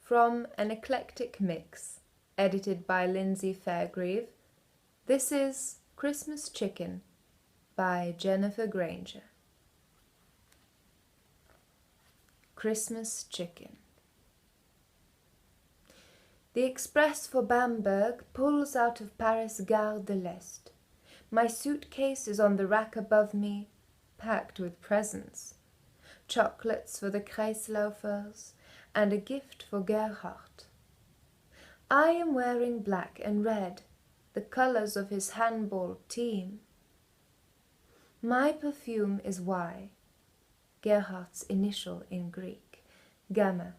From an Eclectic Mix, edited by Lindsay Fairgrieve, this is Christmas Chicken by Jenifer Granger. Christmas Chicken. The express for Bamberg pulls out of Paris Gare de l'Est. My suitcase is on the rack above me, packed with presents. Chocolates for the Kreislaufers and a gift for Gerhard. I am wearing black and red, the colors of his handball team. My perfume is Y, Gerhard's initial in Greek, gamma,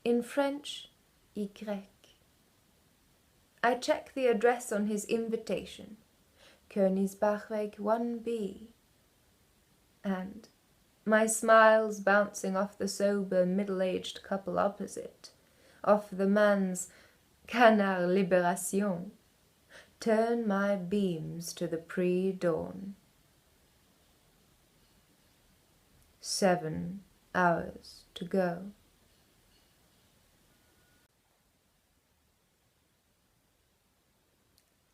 in French, Y. I check the address on his invitation, Königsbachweg 1B, and my smiles bouncing off the sober middle-aged couple opposite, off the man's canard libération, turn my beams to the pre-dawn. 7 hours to go.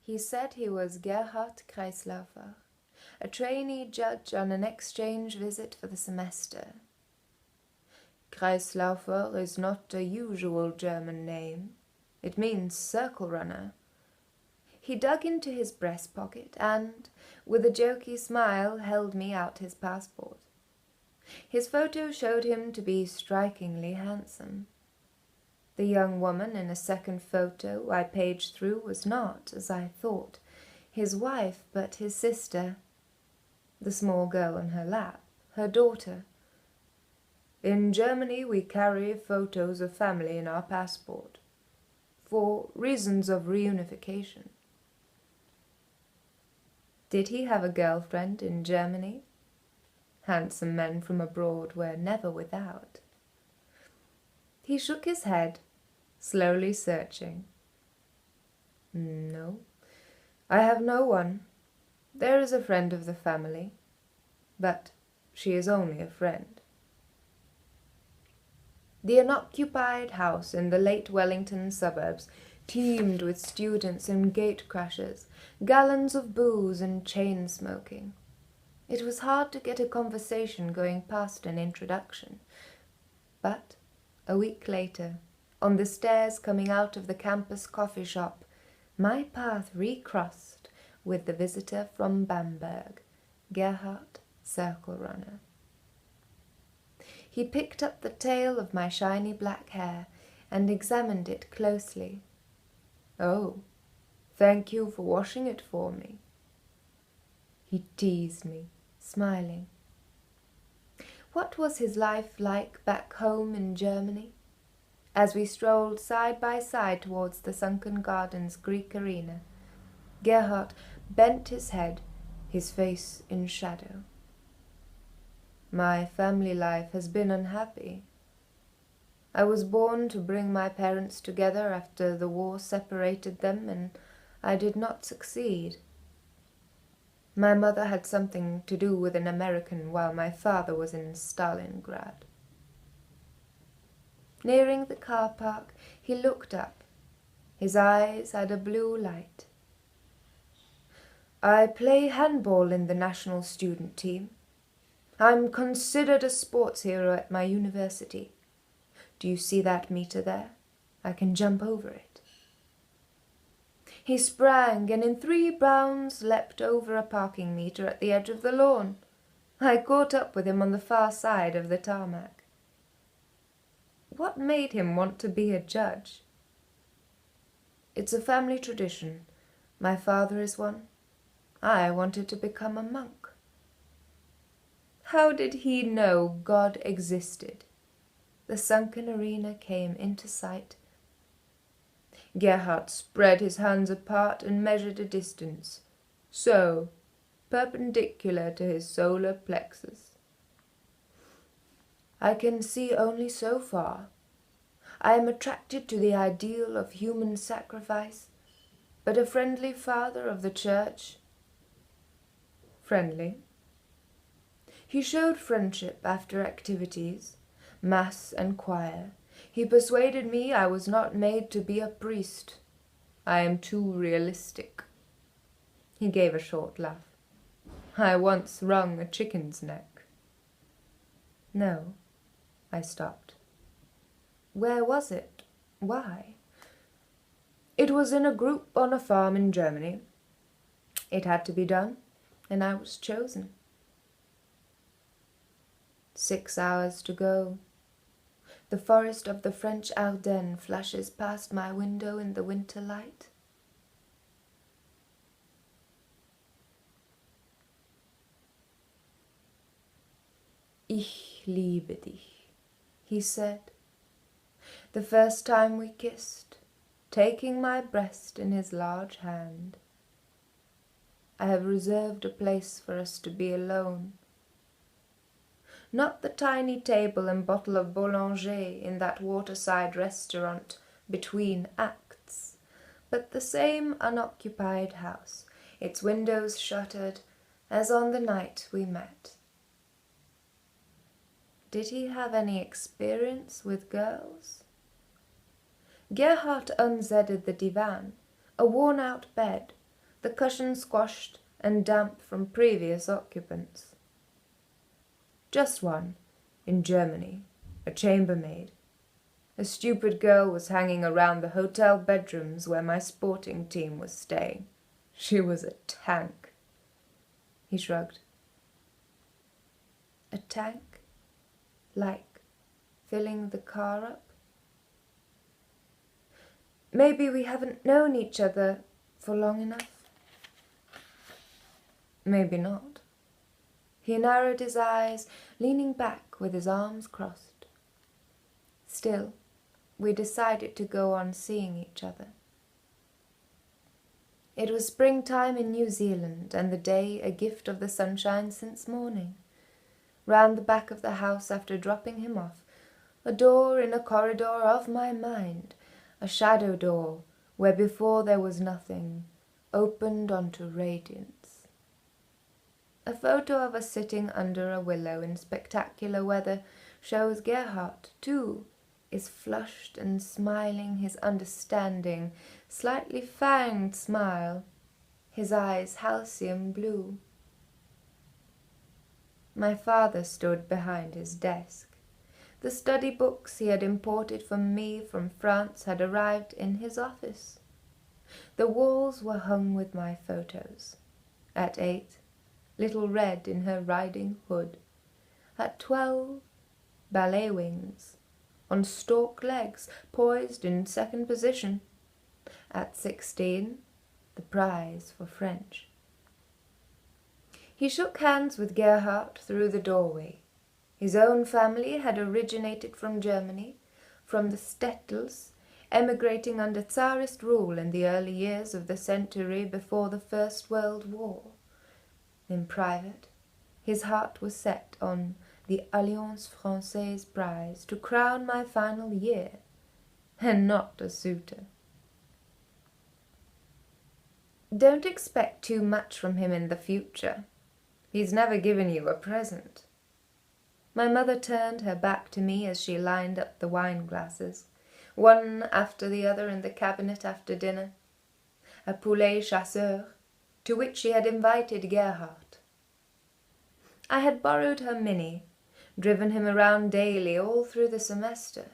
He said he was Gerhard Kreislaufer, a trainee judge on an exchange visit for the semester. Kreislaufer is not a usual German name. It means circle runner. He dug into his breast pocket and, with a jokey smile, held me out his passport. His photo showed him to be strikingly handsome. The young woman in a second photo I paged through was not, as I thought, his wife, but his sister. The small girl in her lap, her daughter. In Germany we carry photos of family in our passport, for reasons of reunification. Did he have a girlfriend in Germany? Handsome men from abroad were never without. He shook his head, slowly searching. No, I have no one. There is a friend of the family, but she is only a friend. The unoccupied house in the late Wellington suburbs teemed with students and gate-crashers, gallons of booze and chain-smoking. It was hard to get a conversation going past an introduction, but a week later, on the stairs coming out of the campus coffee shop, my path recrossed with the visitor from Bamberg, Gerhard Circle Runner. He picked up the tail of my shiny black hair and examined it closely. Oh, thank you for washing it for me. He teased me, smiling. What was his life like back home in Germany? As we strolled side by side towards the sunken gardens Greek arena, Gerhard bent his head, his face in shadow. My family life has been unhappy. I was born to bring my parents together after the war separated them, and I did not succeed. My mother had something to do with an American while my father was in Stalingrad. Nearing the car park, he looked up. His eyes had a blue light. I play handball in the national student team. I'm considered a sports hero at my university. Do you see that meter there? I can jump over it. He sprang and in 3 bounds leapt over a parking meter at the edge of the lawn. I caught up with him on the far side of the tarmac. What made him want to be a judge? It's a family tradition. My father is one. I wanted to become a monk. How did he know God existed? The sunken arena came into sight. Gerhard spread his hands apart and measured a distance, so, perpendicular to his solar plexus. I can see only so far. I am attracted to the ideal of human sacrifice, but a friendly father of the church. Friendly. He showed friendship after activities, mass and choir, He persuaded me I was not made to be a priest. I am too realistic. He gave a short laugh. I once wrung a chicken's neck. No, I stopped. Where was it? Why? It was in a group on a farm in Germany. It had to be done, and I was chosen. 6 hours to go. The forest of the French Ardennes flashes past my window in the winter light. Ich liebe dich, he said, the first time we kissed, taking my breast in his large hand. I have reserved a place for us to be alone. Not the tiny table and bottle of Boulanger in that waterside restaurant between acts, but the same unoccupied house, its windows shuttered, as on the night we met. Did he have any experience with girls? Gerhard unzidded the divan, a worn-out bed, the cushion squashed and damp from previous occupants. Just one, in Germany, a chambermaid. A stupid girl was hanging around the hotel bedrooms where my sporting team was staying. She was a tank. He shrugged. A tank? Like filling the car up? Maybe we haven't known each other for long enough. Maybe not. He narrowed his eyes, leaning back with his arms crossed. Still, we decided to go on seeing each other. It was springtime in New Zealand, and the day a gift of the sunshine since morning. Round the back of the house after dropping him off, a door in a corridor of my mind, a shadow door where before there was nothing, opened onto radiance. A photo of us sitting under a willow in spectacular weather shows Gerhard, too, is flushed and smiling his understanding, slightly fanged smile, his eyes halcyon blue. My father stood behind his desk. The study books he had imported for me from France had arrived in his office. The walls were hung with my photos. At 8, Little Red in her riding hood. At 12, ballet wings, on stork legs, poised in second position. At 16, the prize for French. He shook hands with Gerhard through the doorway. His own family had originated from Germany, from the Stettels, emigrating under Tsarist rule in the early years of the century before the First World War. In private, his heart was set on the Alliance Francaise prize to crown my final year, and not a suitor. Don't expect too much from him in the future. He's never given you a present. My mother turned her back to me as she lined up the wine glasses, one after the other in the cabinet after dinner. A poulet chasseur, to which she had invited Gerhard. I had borrowed her Minnie, driven him around daily all through the semester,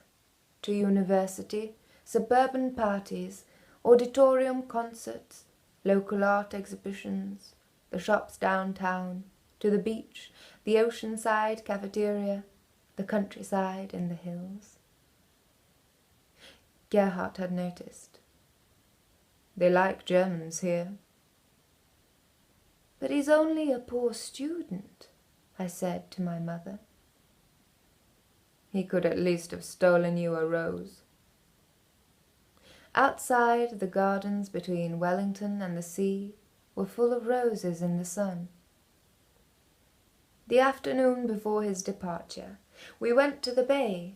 to university, suburban parties, auditorium concerts, local art exhibitions, the shops downtown, to the beach, the oceanside cafeteria, the countryside in the hills. Gerhard had noticed. They like Germans here. But he's only a poor student, I said to my mother. He could at least have stolen you a rose. Outside, the gardens between Wellington and the sea were full of roses in the sun. The afternoon before his departure, we went to the bay.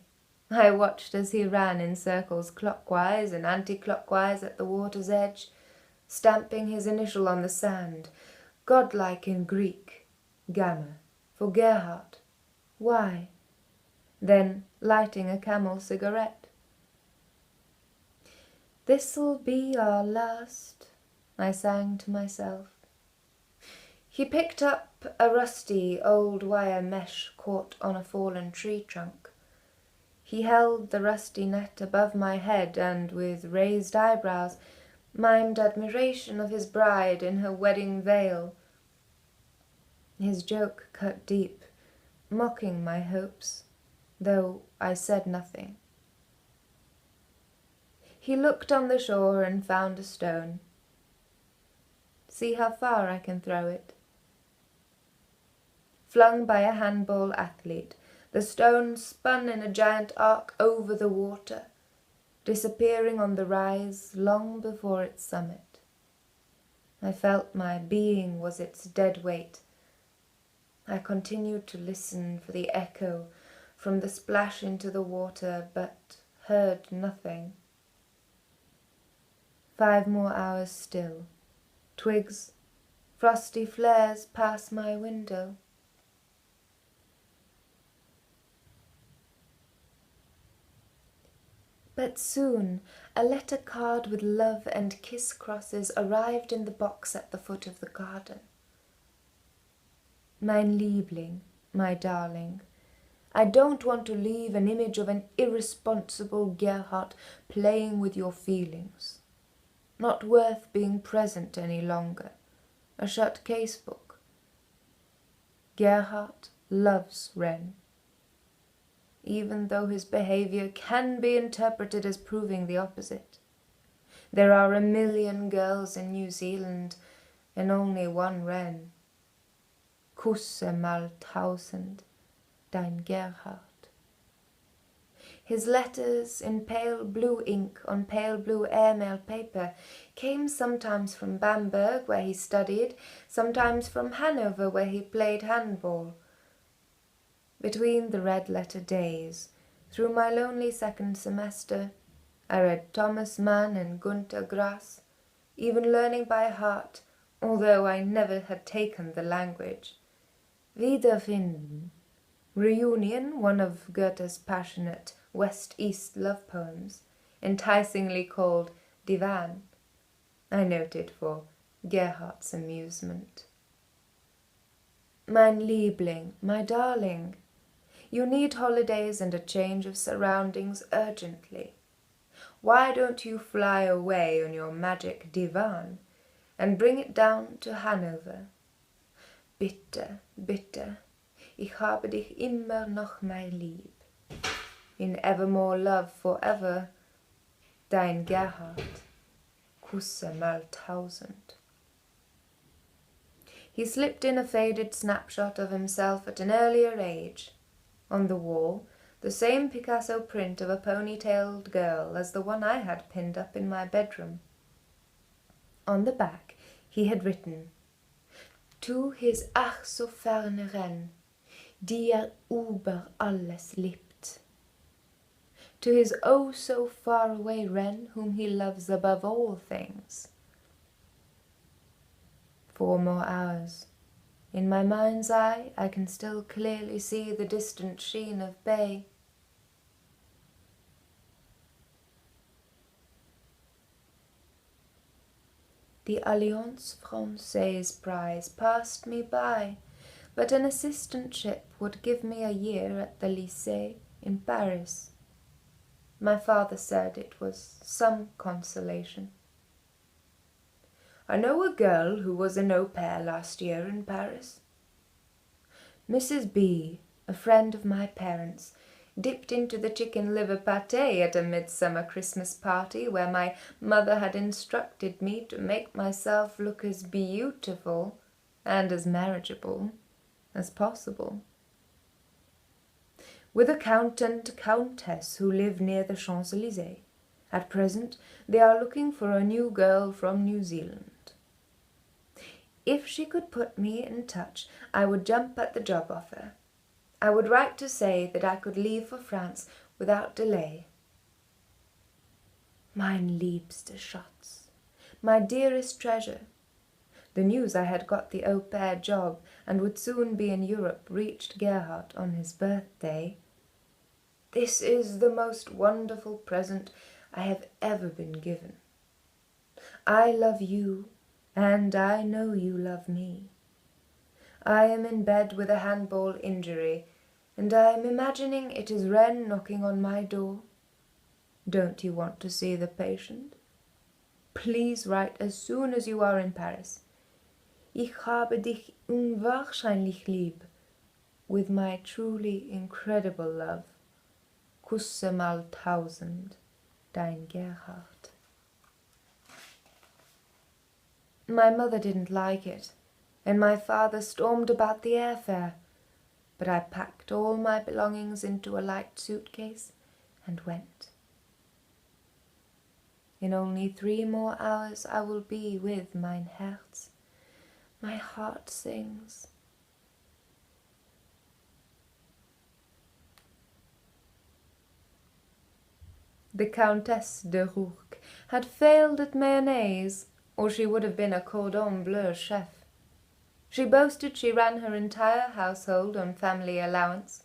I watched as he ran in circles clockwise and anti-clockwise at the water's edge, stamping his initial on the sand, godlike in Greek, Gamma, for Gerhard. Why? then lighting a Camel cigarette. "This'll be our last," I sang to myself. He picked up a rusty old wire mesh caught on a fallen tree trunk. He held the rusty net above my head and, with raised eyebrows, mimed admiration of his bride in her wedding veil. His joke cut deep, mocking my hopes, though I said nothing. He looked on the shore and found a stone. "See how far I can throw it." Flung by a handball athlete, the stone spun in a giant arc over the water, disappearing on the rise long before its summit. I felt my being was its dead weight. I continued to listen for the echo from the splash into the water, but heard nothing. 5 more hours still. Twigs, frosty flares pass my window. But soon a letter card with love and kiss crosses arrived in the box at the foot of the garden. "Mein Liebling, my darling, I don't want to leave an image of an irresponsible Gerhard playing with your feelings. Not worth being present any longer. A shut casebook. Gerhard loves Wren, even though his behavior can be interpreted as proving the opposite. There are 1,000,000 girls in New Zealand and only one Wren. Kusse mal 1000, dein Gerhard." His letters in pale blue ink on pale blue airmail paper came sometimes from Bamberg, where he studied, sometimes from Hanover, where he played handball. Between the red-letter days, through my lonely second semester, I read Thomas Mann and Günter Grass, even learning by heart, although I never had taken the language. Wiederfinden, Reunion, one of Goethe's passionate West-East love poems, enticingly called Divan, I noted for Gerhard's amusement. "Mein Liebling, my darling, you need holidays and a change of surroundings urgently. Why don't you fly away on your magic divan and bring it down to Hanover? Bitte, bitte, ich habe dich immer noch mein Lieb. In evermore love forever, dein Gerhard, Kusse mal 1000. He slipped in a faded snapshot of himself at an earlier age. On the wall, the same Picasso print of a pony-tailed girl as the one I had pinned up in my bedroom. On the back, he had written, "To his ach so ferne Wren, die über alles liebt." To his oh so far away Wren, whom he loves above all things. 4 more hours. In my mind's eye, I can still clearly see the distant sheen of bay. The Alliance Francaise prize passed me by, but an assistantship would give me a year at the lycée in Paris. My father said it was some consolation. "I know a girl who was an au pair last year in Paris." Mrs. B., a friend of my parents, dipped into the chicken liver pâté at a midsummer Christmas party where my mother had instructed me to make myself look as beautiful and as marriageable as possible. With a count and countess who live near the Champs-Élysées. At present, they are looking for a new girl from New Zealand. If she could put me in touch, I would jump at the job offer. I would write to say that I could leave for France without delay. Mein liebster Schatz, my dearest treasure. The news I had got the au pair job and would soon be in Europe reached Gerhard on his birthday. This is the most wonderful present I have ever been given. I love you, and I know you love me. I am in bed with a handball injury, and I am imagining it is Wren knocking on my door. Don't you want to see the patient? Please write as soon as you are in Paris. Ich habe dich unwahrscheinlich lieb, with my truly incredible love. Kusse mal 1000, dein Gerhard. My mother didn't like it, and my father stormed about the airfare, but I packed all my belongings into a light suitcase and went. In only 3 more hours I will be with mein Herz. My heart sings. The Countess de Rourke had failed at mayonnaise, or she would have been a cordon bleu chef. She boasted she ran her entire household on family allowance.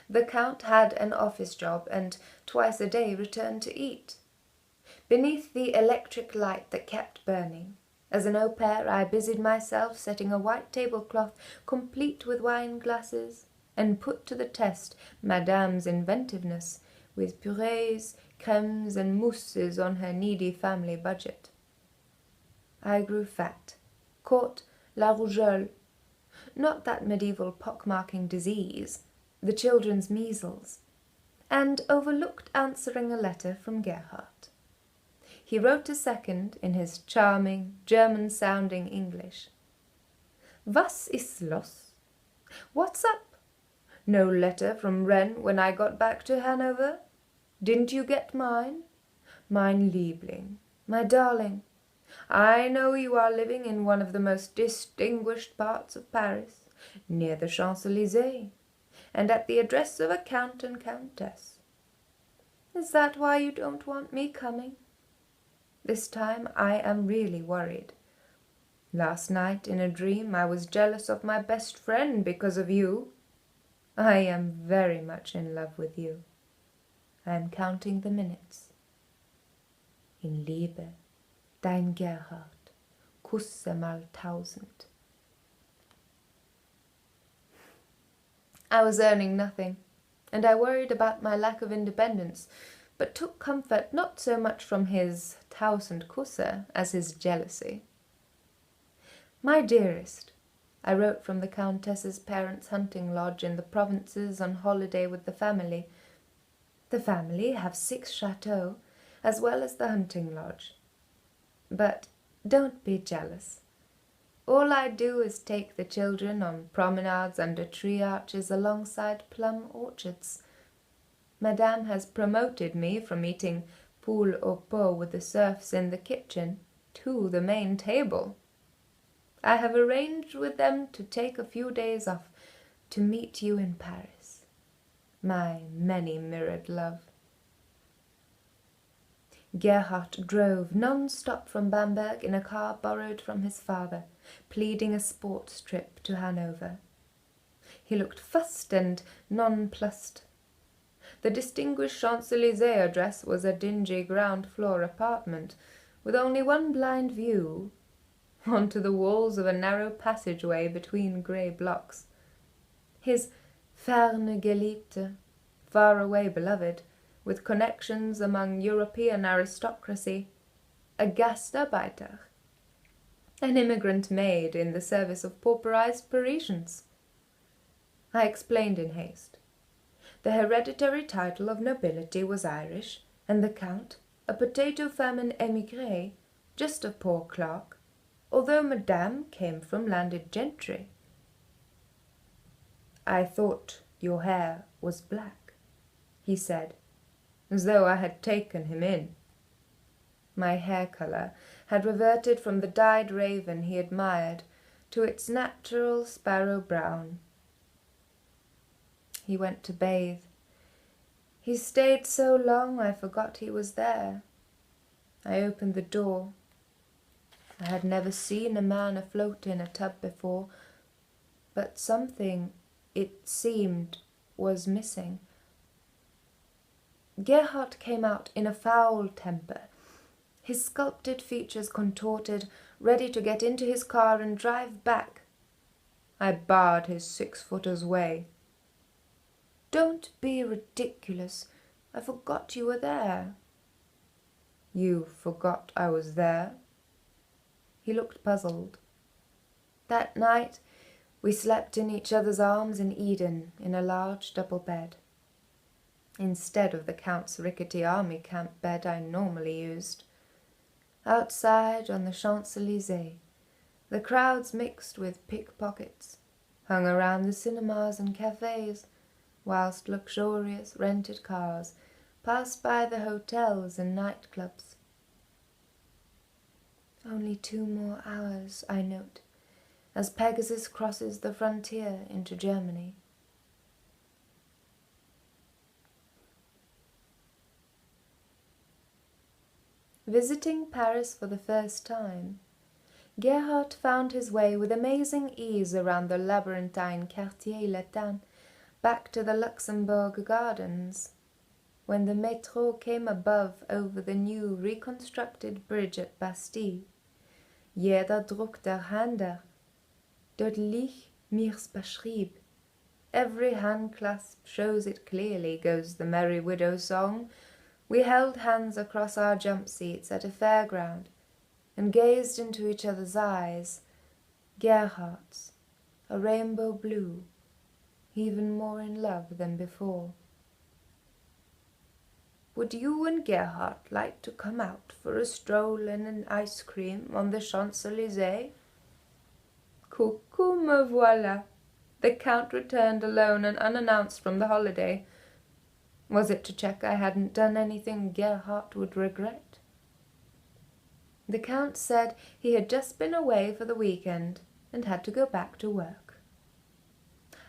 The Count had an office job and twice a day returned to eat. Beneath the electric light that kept burning, as an au pair I busied myself setting a white tablecloth complete with wine glasses, and put to the test Madame's inventiveness with purées, crèmes, and mousses on her needy family budget. I grew fat, caught la rougeole, not that medieval pock-marking disease, the children's measles, and overlooked answering a letter from Gerhard. He wrote a second in his charming, German-sounding English. Was ist los? What's up? No letter from Wren when I got back to Hanover? Didn't you get mine? Mein Liebling, my darling, I know you are living in one of the most distinguished parts of Paris, near the Champs-Élysées, and at the address of a count and countess. Is that why you don't want me coming? This time I am really worried. Last night in a dream I was jealous of my best friend because of you. I am very much in love with you. I am counting the minutes. In Liebe, dein Gerhard, Kusse mal 1000. I was earning nothing, and I worried about my lack of independence, but took comfort not so much from his 1000 Kusse as his jealousy. My dearest, I wrote from the Countess's parents' hunting lodge in the provinces on holiday with the family. The family have 6 chateaux, as well as the hunting lodge. But don't be jealous. All I do is take the children on promenades under tree arches alongside plum orchards. Madame has promoted me from eating poule au pot with the serfs in the kitchen to the main table. I have arranged with them to take a few days off to meet you in Paris, my many-mirrored love. Gerhard drove non-stop from Bamberg in a car borrowed from his father, pleading a sports trip to Hanover. He looked fussed and nonplussed. The distinguished Champs-Élysées address was a dingy ground-floor apartment, with only one blind view, onto the walls of a narrow passageway between grey blocks. His ferne Geliebte, far-away beloved, with connections among European aristocracy, a Gastarbeiter, an immigrant maid in the service of pauperized Parisians. I explained in haste. The hereditary title of nobility was Irish, and the Count, a potato-famine émigré, just a poor clerk, although Madame came from landed gentry. I thought your hair was black, he said, as though I had taken him in. My hair colour had reverted from the dyed raven he admired to its natural sparrow brown. He went to bathe. He stayed so long I forgot he was there. I opened the door. I had never seen a man afloat in a tub before, but something, it seemed, was missing. Gerhard came out in a foul temper, his sculpted features contorted, ready to get into his car and drive back. I barred his 6-footer's way. "Don't be ridiculous. I forgot you were there." "You forgot I was there?" He looked puzzled. That night we slept in each other's arms in Eden in a large double bed, instead of the Count's rickety army camp bed I normally used. Outside on the Champs-Élysées, the crowds mixed with pickpockets, hung around the cinemas and cafes, whilst luxurious rented cars passed by the hotels and nightclubs. Only 2 more hours, I note, as Pegasus crosses the frontier into Germany. Visiting Paris for the first time, Gerhard found his way with amazing ease around the labyrinthine Quartier Latin back to the Luxembourg Gardens. When the métro came above over the new reconstructed bridge at Bastille, jeder druckt der Händer, deutlich mir's beschrieb. Every hand-clasp shows it clearly, goes the Merry Widow song. We held hands across our jump seats at a fairground and gazed into each other's eyes, Gerhard's, a rainbow blue, even more in love than before. "Would you and Gerhard like to come out for a stroll and an ice cream on the Champs-Élysées?" "Coucou, me voilà!" The Count returned alone and unannounced from the holiday. Was it to check I hadn't done anything Gerhard would regret? The Count said he had just been away for the weekend and had to go back to work.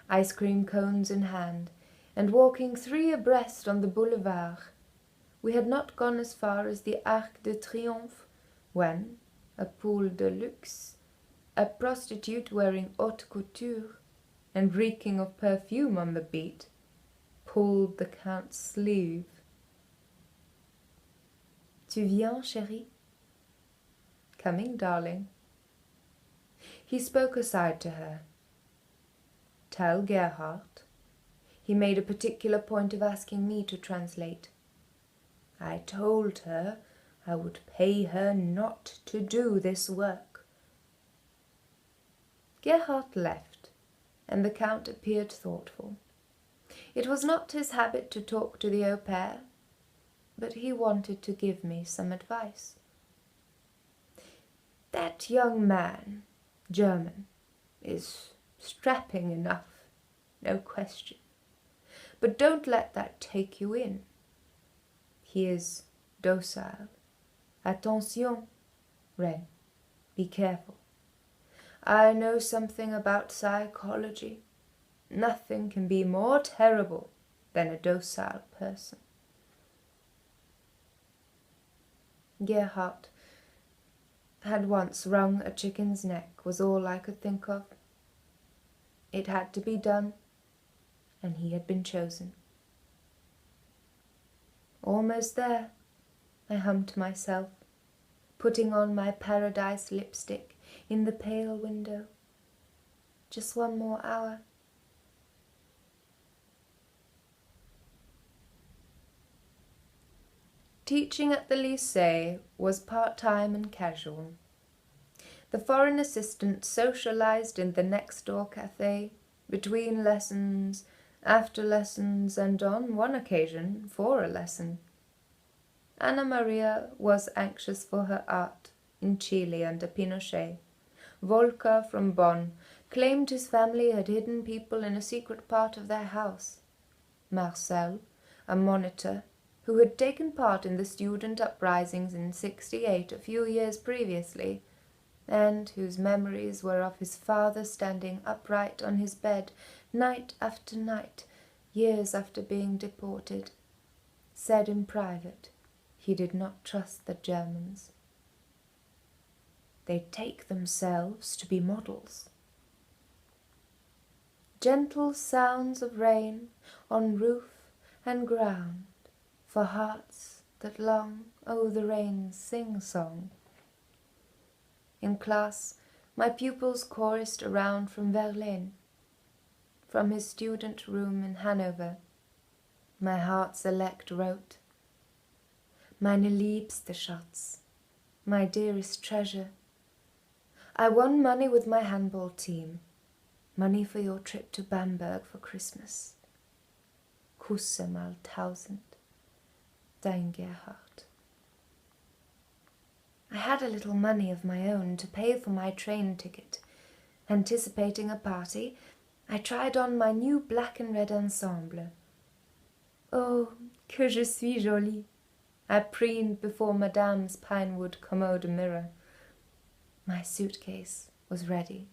Ice cream cones in hand, and walking 3 abreast on the boulevard, we had not gone as far as the Arc de Triomphe when, a poule de luxe, a prostitute wearing haute couture and reeking of perfume on the beat, pulled the Count's sleeve. "Tu viens, chérie?" "Coming, darling." He spoke aside to her. "Tell Gerhard." He made a particular point of asking me to translate. "I told her I would pay her not to do this work." Gerhard left, and the Count appeared thoughtful. It was not his habit to talk to the au pair, but he wanted to give me some advice. "That young man, German, is strapping enough, no question. But don't let that take you in. He is docile. Attention, Ren, be careful. I know something about psychology. Nothing can be more terrible than a docile person." Gerhard had once wrung a chicken's neck was all I could think of. It had to be done, and he had been chosen. "Almost there," I hummed to myself, putting on my paradise lipstick in the pale window. "Just 1 more hour." Teaching at the lycée was part-time and casual. The foreign assistant socialized in the next-door café, between lessons, after lessons, and on one occasion for a lesson. Anna Maria was anxious for her art in Chile under Pinochet. Volker from Bonn claimed his family had hidden people in a secret part of their house. Marcel, a monitor, who had taken part in the student uprisings in '68 a few years previously, and whose memories were of his father standing upright on his bed night after night, years after being deported, said in private he did not trust the Germans. They take themselves to be models. Gentle sounds of rain on roof and ground for hearts that long, oh, the rain's sing-song. In class, my pupils chorused around from Verlaine, from his student room in Hanover. My heart's elect wrote, Meine liebste Schatz, my dearest treasure. I won money with my handball team, money for your trip to Bamberg for Christmas. Kusse mal 1000, dein Gerhard. I had a little money of my own to pay for my train ticket. Anticipating a party, I tried on my new black and red ensemble. Oh, que je suis jolie! I preened before Madame's pinewood commode mirror. My suitcase was ready.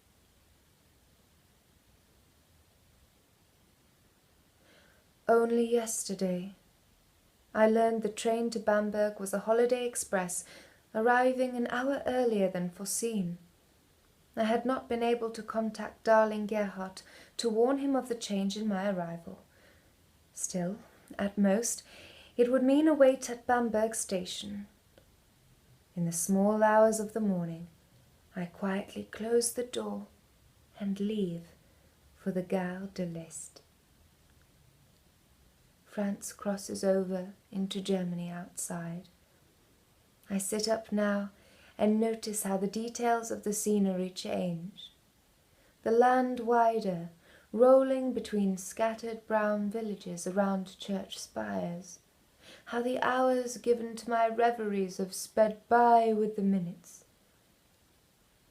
Only yesterday, I learned the train to Bamberg was a holiday express, arriving an hour earlier than foreseen. I had not been able to contact darling Gerhard to warn him of the change in my arrival. Still, at most, it would mean a wait at Bamberg station. In the small hours of the morning, I quietly close the door and leave for the Gare de l'Est. France crosses over into Germany outside. I sit up now and notice how the details of the scenery change. The land wider, rolling between scattered brown villages around church spires. How the hours given to my reveries have sped by with the minutes.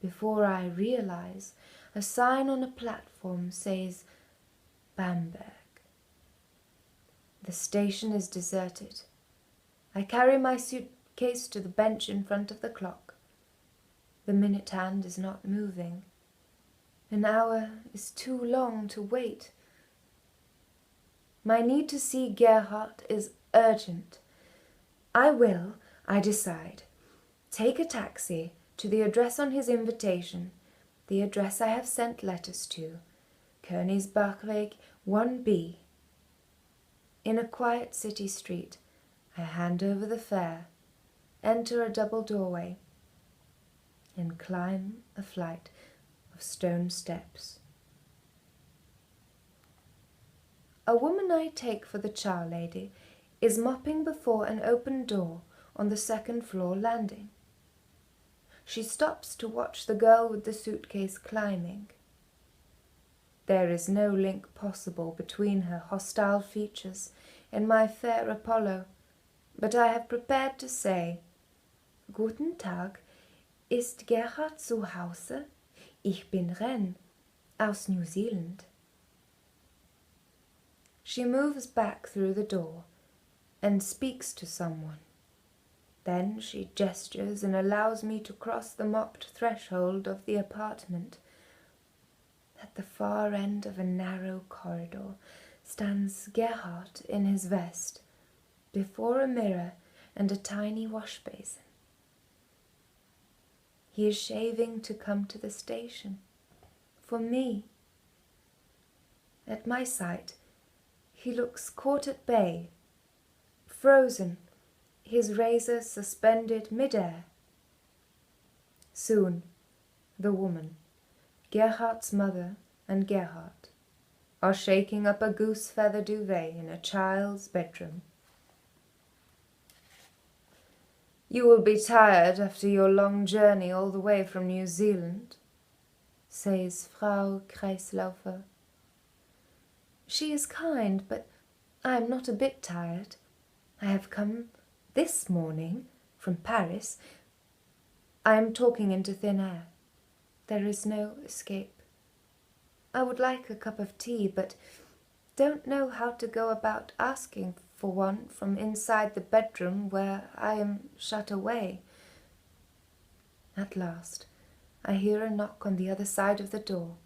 Before I realize, a sign on a platform says, Bamberg. The station is deserted. I carry my suitcase to the bench in front of the clock. The minute hand is not moving. An hour is too long to wait. My need to see Gerhard is urgent. I will, I decide, take a taxi to the address on his invitation, the address I have sent letters to, Königsbachweg 1B. In a quiet city street, I hand over the fare, enter a double doorway, and climb a flight of stone steps. A woman I take for the chow lady is mopping before an open door on the second-floor landing. She stops to watch the girl with the suitcase climbing. There is no link possible between her hostile features and my fair Apollo, but I have prepared to say, Guten Tag, ist Gerhard zu Hause? Ich bin Ren, aus New Zealand. She moves back through the door and speaks to someone. Then she gestures and allows me to cross the mopped threshold of the apartment. At the far end of a narrow corridor stands Gerhard in his vest, before a mirror and a tiny wash basin. He is shaving to come to the station, for me. At my sight, he looks caught at bay, frozen, his razor suspended mid-air. Soon, the woman, Gerhard's mother and Gerhard, are shaking up a goose-feather duvet in a child's bedroom. You will be tired after your long journey all the way from New Zealand, says Frau Kreislaufer. She is kind, but I am not a bit tired. I have come this morning from Paris. I am talking into thin air. There is no escape. I would like a cup of tea, but don't know how to go about asking for one from inside the bedroom where I am shut away. At last, I hear a knock on the other side of the door.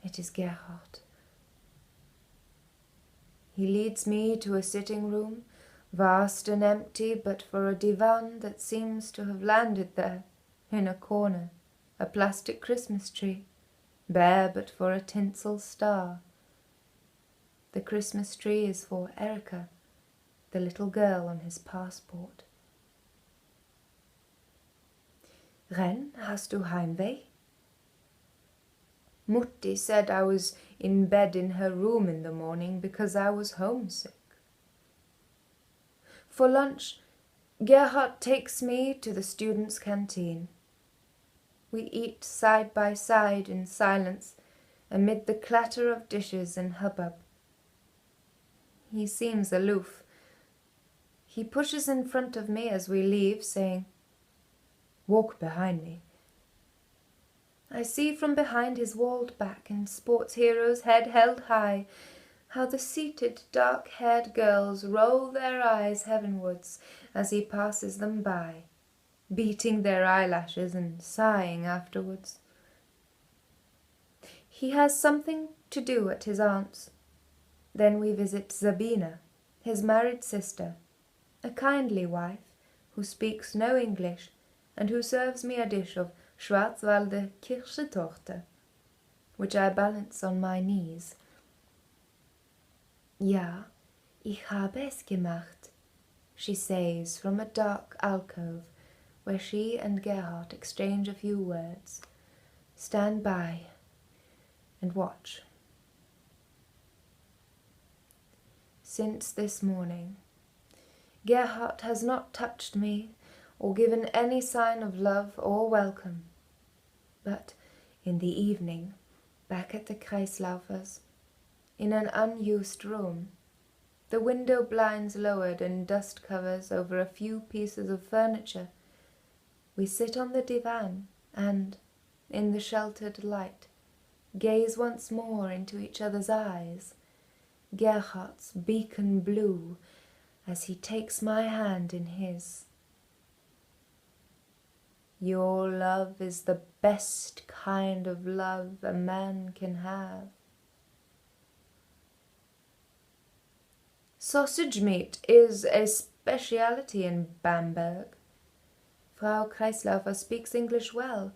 It is Gerhard. He leads me to a sitting room, vast and empty but for a divan that seems to have landed there, in a corner, a plastic Christmas tree, bare but for a tinsel star. The Christmas tree is for Erica, the little girl on his passport. Ren, hast du Heimweh? Mutti said I was in bed in her room in the morning because I was homesick. For lunch, Gerhard takes me to the students' canteen. We eat side by side in silence amid the clatter of dishes and hubbub. He seems aloof. He pushes in front of me as we leave, saying, "Walk behind me." I see from behind his walled back and sports hero's head held high how the seated dark-haired girls roll their eyes heavenwards as he passes them by, beating their eyelashes and sighing afterwards. He has something to do at his aunt's. Then we visit Sabina, his married sister, a kindly wife who speaks no English and who serves me a dish of Schwarzwälder Kirschtorte, which I balance on my knees. "Ja, ich habe es gemacht," she says from a dark alcove where she and Gerhard exchange a few words, stand by, and watch. Since this morning, Gerhard has not touched me or given any sign of love or welcome. But in the evening, back at the Kreislaufers, in an unused room, the window blinds lowered and dust covers over a few pieces of furniture, we sit on the divan and, in the sheltered light, gaze once more into each other's eyes, Gerhard's beacon blue, as he takes my hand in his. "Your love is the best kind of love a man can have." Sausage meat is a speciality in Bamberg. Frau Kreislaufer speaks English well.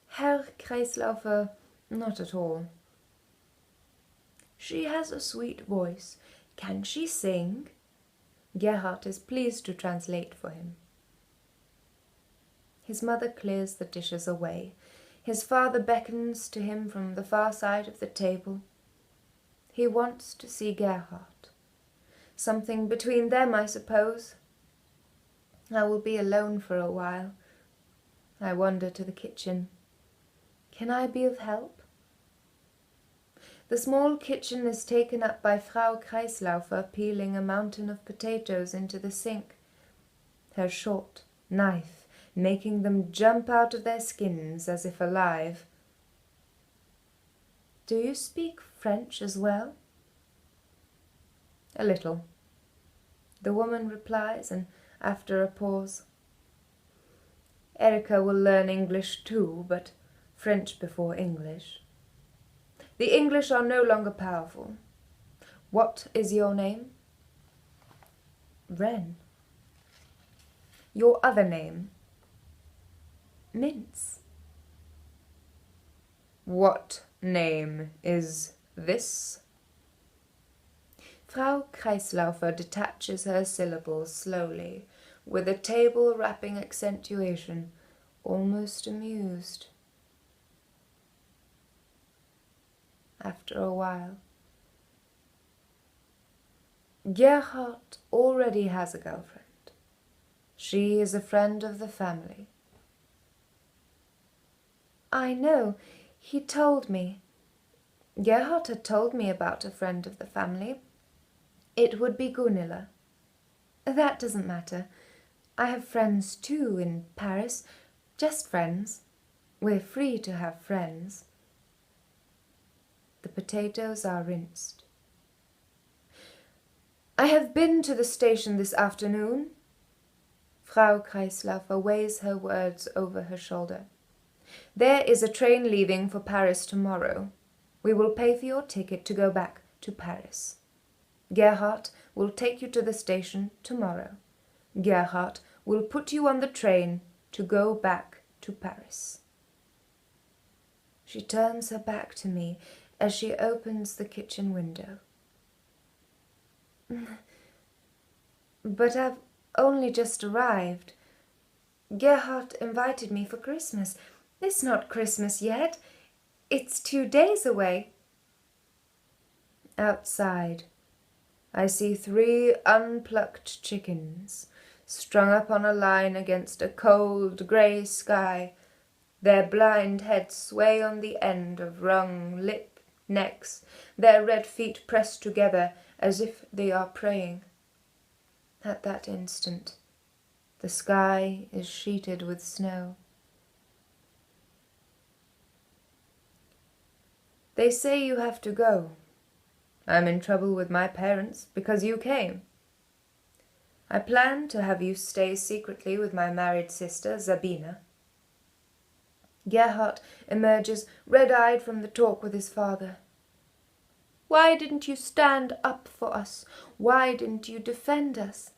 Herr Kreislaufer, not at all. She has a sweet voice. Can she sing? Gerhard is pleased to translate for him. His mother clears the dishes away. His father beckons to him from the far side of the table. He wants to see Gerhard. Something between them, I suppose. I will be alone for a while. I wander to the kitchen. Can I be of help? The small kitchen is taken up by Frau Kreislaufer peeling a mountain of potatoes into the sink, her short knife making them jump out of their skins as if alive. "Do you speak French as well?" "A little," the woman replies, and after a pause, "Erika will learn English too, but French before English. The English are no longer powerful. What is your name?" "Ren." "Your other name?" "Mince." "What name is this?" Frau Kreislaufer detaches her syllables slowly, with a table-rapping accentuation, almost amused. After a while, "Gerhard already has a girlfriend. She is a friend of the family." "I know. He told me." Gerhard had told me about a friend of the family. It would be Gunilla. "That doesn't matter. I have friends too in Paris. Just friends. We're free to have friends." The potatoes are rinsed. "I have been to the station this afternoon." Frau Kreislaufer weighs her words over her shoulder. "There is a train leaving for Paris tomorrow. We will pay for your ticket to go back to Paris. Gerhard will take you to the station tomorrow. Gerhard will put you on the train to go back to Paris." She turns her back to me as she opens the kitchen window. But I've only just arrived. Gerhard invited me for Christmas. It's not Christmas yet. It's 2 days away. Outside, I see 3 unplucked chickens strung up on a line against a cold grey sky. Their blind heads sway on the end of wrung lip necks, their red feet pressed together as if they are praying. At that instant, the sky is sheeted with snow. They say you have to go. I'm in trouble with my parents because you came. I plan to have you stay secretly with my married sister, Sabina. Gerhard emerges red-eyed from the talk with his father. Why didn't you stand up for us? Why didn't you defend us?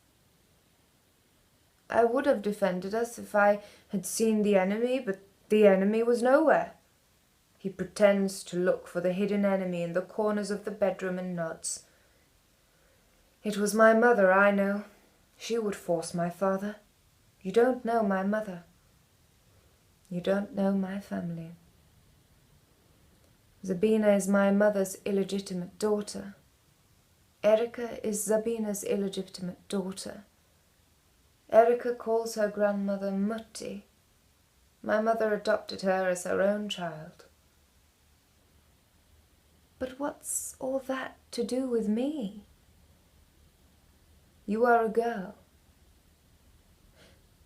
I would have defended us if I had seen the enemy, but the enemy was nowhere. He pretends to look for the hidden enemy in the corners of the bedroom and nods. It was my mother, I know. She would force my father. You don't know my mother. You don't know my family. Sabina is my mother's illegitimate daughter. Erika is Sabina's illegitimate daughter. Erika calls her grandmother Mutti. My mother adopted her as her own child. But what's all that to do with me? You are a girl.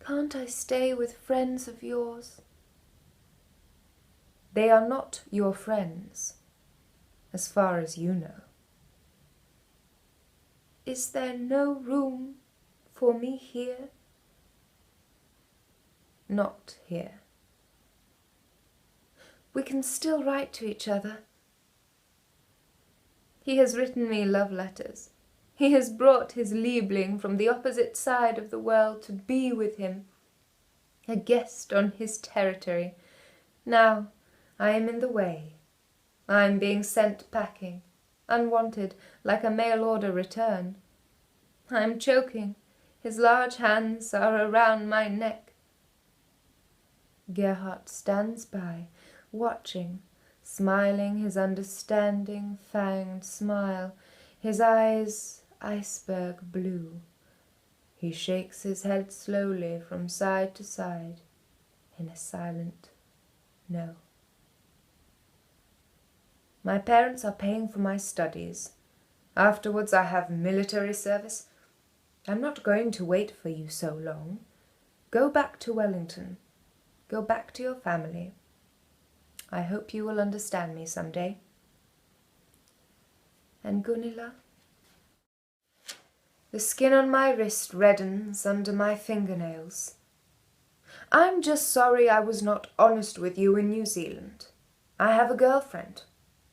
Can't I stay with friends of yours? They are not your friends, as far as you know. Is there no room for me here? Not here. We can still write to each other. He has written me love letters. He has brought his Liebling from the opposite side of the world to be with him, a guest on his territory. Now I am in the way. I am being sent packing, unwanted, like a mail-order return. I am choking. His large hands are around my neck. Gerhard stands by, watching, smiling his understanding, fanged smile, his eyes iceberg blue. He shakes his head slowly from side to side in a silent no. My parents are paying for my studies. Afterwards I have military service. I'm not going to wait for you so long. Go back to Wellington. Go back to your family. I hope you will understand me some day. And Gunilla? The skin on my wrist reddens under my fingernails. I'm just sorry I was not honest with you in New Zealand. I have a girlfriend.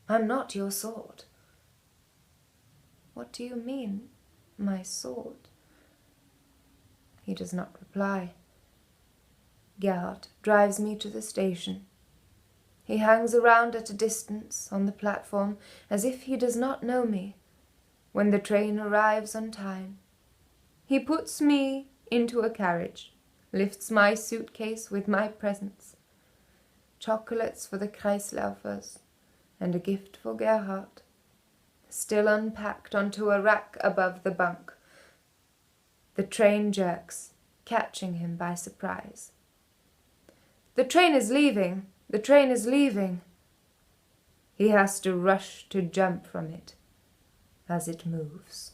I'm not your sword. What do you mean, my sword? He does not reply. Gerhard drives me to the station. He hangs around at a distance on the platform as if he does not know me. When the train arrives on time, he puts me into a carriage, lifts my suitcase with my presents, chocolates for the Kreislaufers, and a gift for Gerhard, still unpacked onto a rack above the bunk. The train jerks, catching him by surprise. The train is leaving! The train is leaving! He has to rush to jump from it as it moves.